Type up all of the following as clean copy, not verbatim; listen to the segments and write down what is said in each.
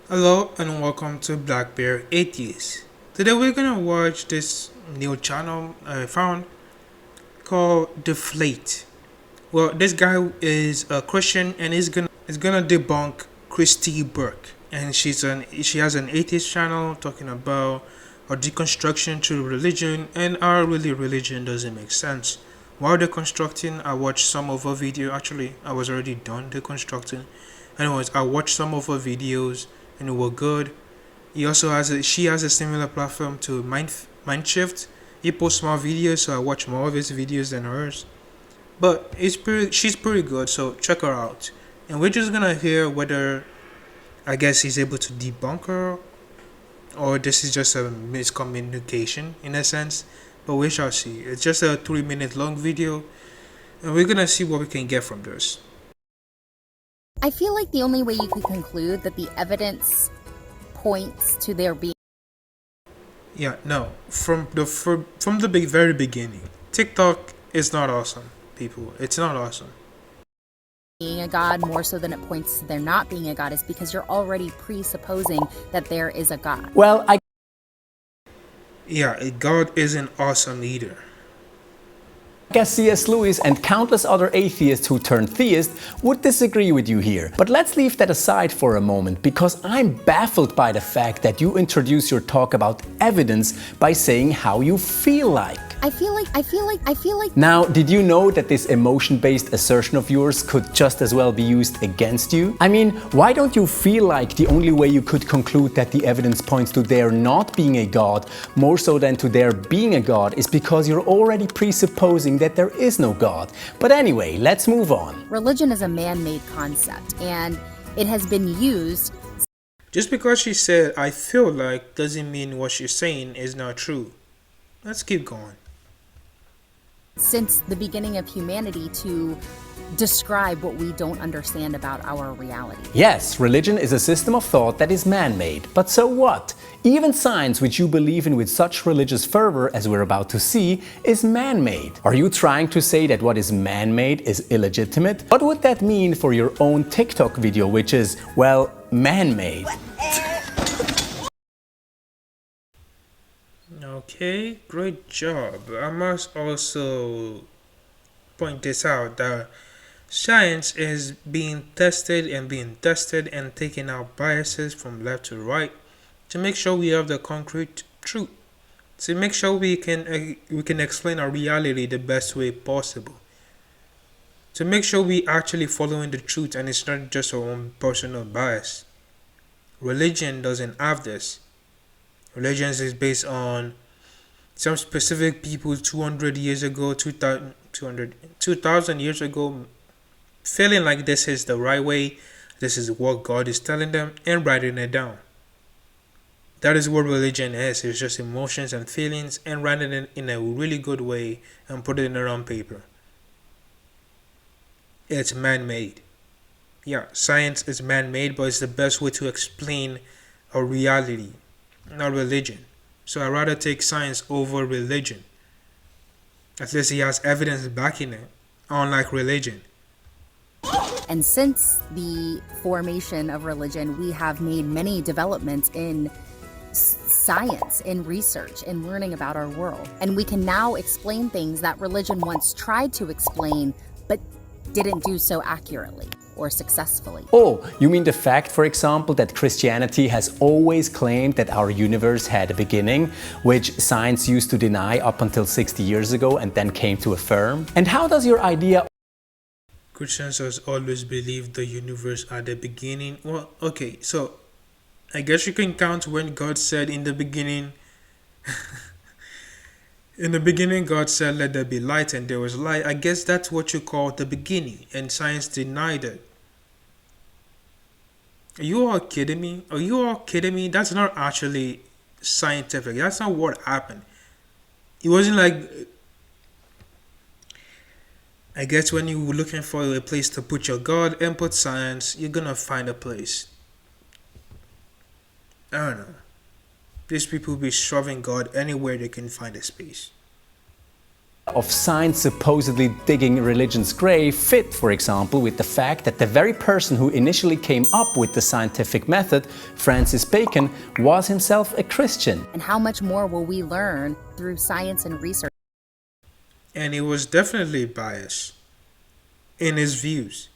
Hello and welcome to Black Bear Atheist. Today we're gonna watch this new channel I found called Deflate. Well, this guy is a Christian and is gonna debunk Christie Burke, and she has an atheist channel talking about a deconstruction to religion and how really religion doesn't make sense. While deconstructing, I watched some of her video. Actually, I was already done deconstructing. Anyways, I watched some of her videos and it were good. She has a similar platform to Mindshift. He posts more videos, so I watch more of his videos than hers. But she's pretty good, so check her out. And we're just gonna hear whether I guess he's able to debunk her or this is just a miscommunication in a sense. But we shall see. It's just a 3 minute long video, and we're gonna see what we can get from this. I feel like the only way you can conclude that the evidence points to there being Yeah, no. From the very beginning, TikTok is not awesome, people. It's not awesome. a God more so than it points to there not being a God is because you're already presupposing that there is a God. Well, I Yeah, God isn't awesome either. guess C.S. Lewis and countless other atheists who turned theist would disagree with you here. But let's leave that aside for a moment, because I'm baffled by the fact that you introduce your talk about evidence by saying how you feel like. I feel like Now, did you know that this emotion-based assertion of yours could just as well be used against you? I mean, why don't you feel like the only way you could conclude that the evidence points to there not being a God, more so than to there being a God, is because you're already presupposing that there is no God. But anyway, let's move on. religion is a man-made concept and it has been used Just because she said I feel like doesn't mean what she's saying is not true. Let's keep going. since the beginning of humanity to describe what we don't understand about our reality. Yes, religion is a system of thought that is man-made, but so what? Even science, which you believe in with such religious fervor as we're about to see, is man-made. Are you trying to say that what is man-made is illegitimate? What would that mean for your own TikTok video, which is, well, man-made? Okay, great job. I must also point this out that science is being tested and taking out biases from left to right to make sure we have the concrete truth. To make sure we can explain our reality the best way possible. To make sure we actually following the truth and it's not just our own personal bias. Religion doesn't have this. Religion is based on some specific people 200 years ago, 2000 years ago, feeling like this is the right way, this is what God is telling them, and writing it down. That is what religion is. It's just emotions and feelings and writing it in a really good way and putting it on paper. It's man-made. Yeah, science is man-made, but it's the best way to explain a reality, not religion. So I'd rather take science over religion. At least he has evidence backing it, unlike religion. And since the formation of religion, we have made many developments in science, in research, in learning about our world. And we can now explain things that religion once tried to explain, but didn't do so accurately or successfully. Oh, you mean the fact, for example, that Christianity has always claimed that our universe had a beginning, which science used to deny up until 60 years ago and then came to affirm? And how does your idea Christians has always believed the universe at the beginning. Well, okay, so I guess you can count when God said in the beginning. In the beginning, God said, "Let there be light," and there was light. I guess that's what you call the beginning, and science denied it. Are you all kidding me? Are you all kidding me? That's not actually scientific. That's not what happened. It wasn't like. I guess when you were looking for a place to put your God and put science, you're gonna find a place. I don't know. These people be shoving God anywhere they can find a space. of science supposedly digging religion's grave fit, for example, with the fact that the very person who initially came up with the scientific method, Francis Bacon, was himself a Christian. And how much more will we learn through science and research? And he was definitely biased in his views.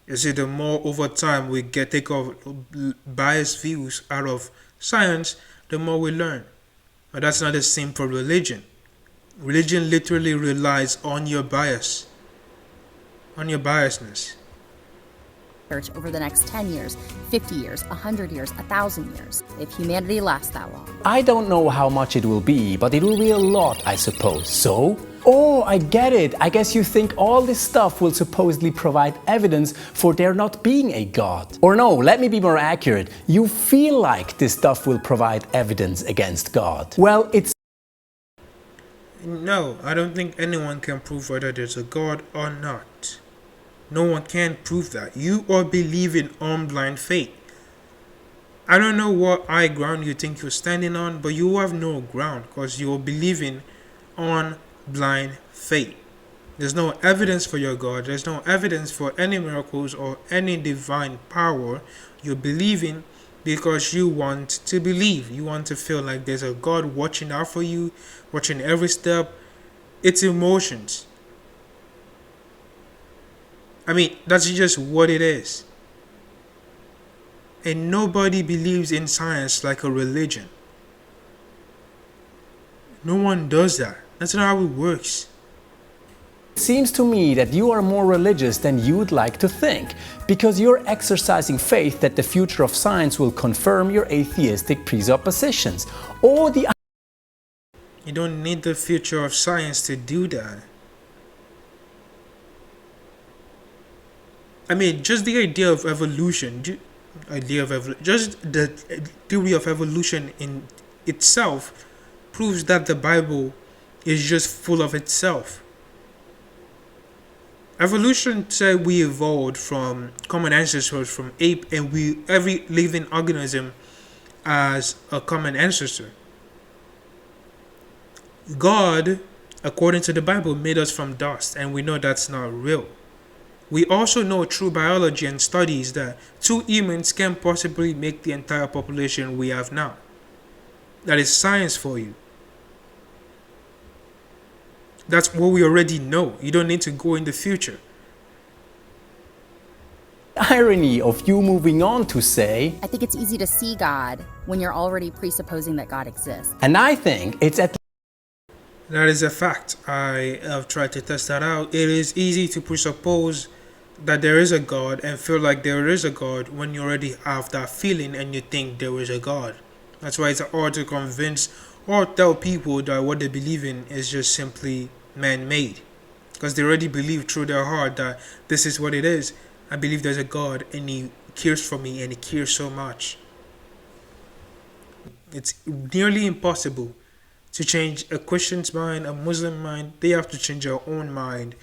You see, the more over time we take off biased views out of science, the more we learn. But that's not the same for religion. Religion literally relies on your bias, on your biasness. Over the next 10 years, 50 years, 100 years, 1,000 years, if humanity lasts that long. I don't know how much it will be, but it will be a lot, I suppose. So? Oh, I get it. I guess you think all this stuff will supposedly provide evidence for there not being a God. Or no, let me be more accurate. You feel like this stuff will provide evidence against God. Well, it's... No, I don't think anyone can prove whether there's a God or not. No one can prove that. You are believing on blind faith. I don't know what high ground you think you're standing on, but you have no ground because you're believing on blind faith. There's no evidence for your God. There's no evidence for any miracles or any divine power. You're believing because you want to believe. You want to feel like there's a God watching out for you, watching every step. It's emotions. I mean, that's just what it is. And nobody believes in science like a religion. No one does that. That's not how it works. It seems to me that you are more religious than you'd like to think, because you're exercising faith that the future of science will confirm your atheistic presuppositions. Or the... You don't need the future of science to do that. I mean, just the idea of evolution, just the theory of evolution in itself proves that the Bible is just full of itself. Evolution said we evolved from common ancestors from ape, and every living organism as a common ancestor. God, according to the Bible, made us from dust, and we know that's not real. We also know through biology and studies that 2 humans can possibly make the entire population we have now. That is science for you. That's what we already know. You don't need to go in the future. irony of you moving on to say, I think it's easy to see God when you're already presupposing that God exists. and I think it's at That is a fact. I have tried to test that out. It is easy to presuppose that there is a God and feel like there is a God when you already have that feeling and you think there is a God. That's why it's hard to convince or tell people that what they believe in is just simply man-made. Because they already believe through their heart that this is what it is. I believe there's a God and He cares for me and He cares so much. It's nearly impossible to change a Christian's mind, a Muslim mind. They have to change their own mind,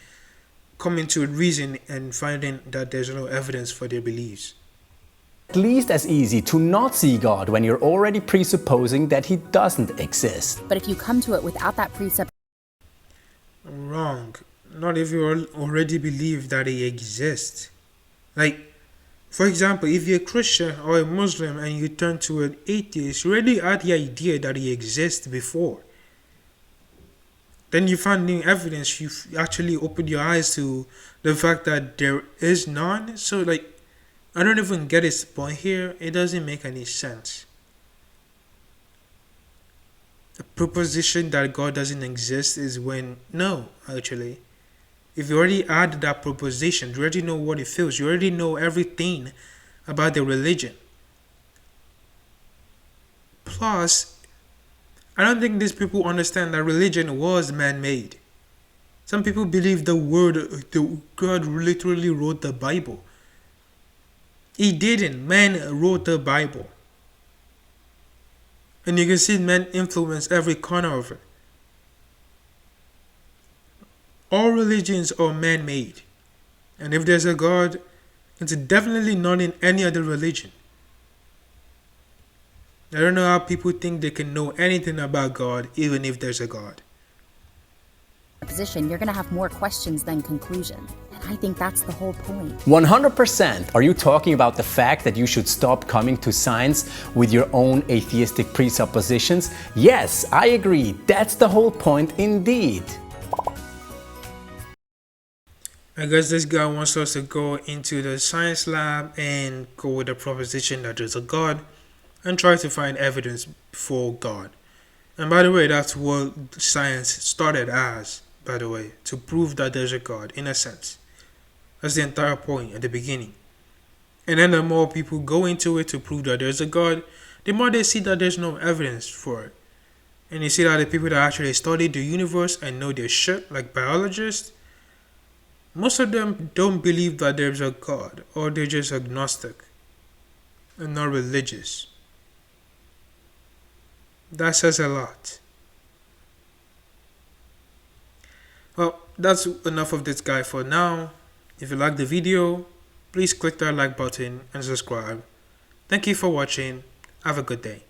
coming to reason and finding that there's no evidence for their beliefs. at least as easy to not see God when you're already presupposing that He doesn't exist. But if you come to it without that precept, Wrong. Not if you already believe that He exists. Like, for example, if you're a Christian or a Muslim and you turn to an atheist, you already had the idea that He exists before. Then you find new evidence, you actually open your eyes to the fact that there is none. So, like, I don't even get His point here. It doesn't make any sense. The proposition that God doesn't exist is when, no, actually. If you already had that proposition, you already know what it feels. You already know everything about the religion. Plus, I don't think these people understand that religion was man-made. Some people believe the God literally wrote the Bible. He didn't. Man wrote the Bible. And you can see man influence every corner of it. All religions are man-made. And if there's a God, it's definitely not in any other religion. I don't know how people think they can know anything about God, even if there's a God. proposition, you're going to have more questions than conclusion. And I think that's the whole point. 100%. Are you talking about the fact that you should stop coming to science with your own atheistic presuppositions? Yes, I agree. That's the whole point indeed. I guess this guy wants us to go into the science lab and go with the proposition that there's a God and try to find evidence for God. And by the way, that's what science started as, by the way, to prove that there's a God, in a sense. That's the entire point at the beginning. And then the more people go into it to prove that there's a God, the more they see that there's no evidence for it. And you see that the people that actually study the universe and know their shit, like biologists, most of them don't believe that there's a God, or they're just agnostic and not religious. That says a lot. Well, that's enough of this guy for now. If you like the video, please click that like button and subscribe. Thank you for watching. Have a good day.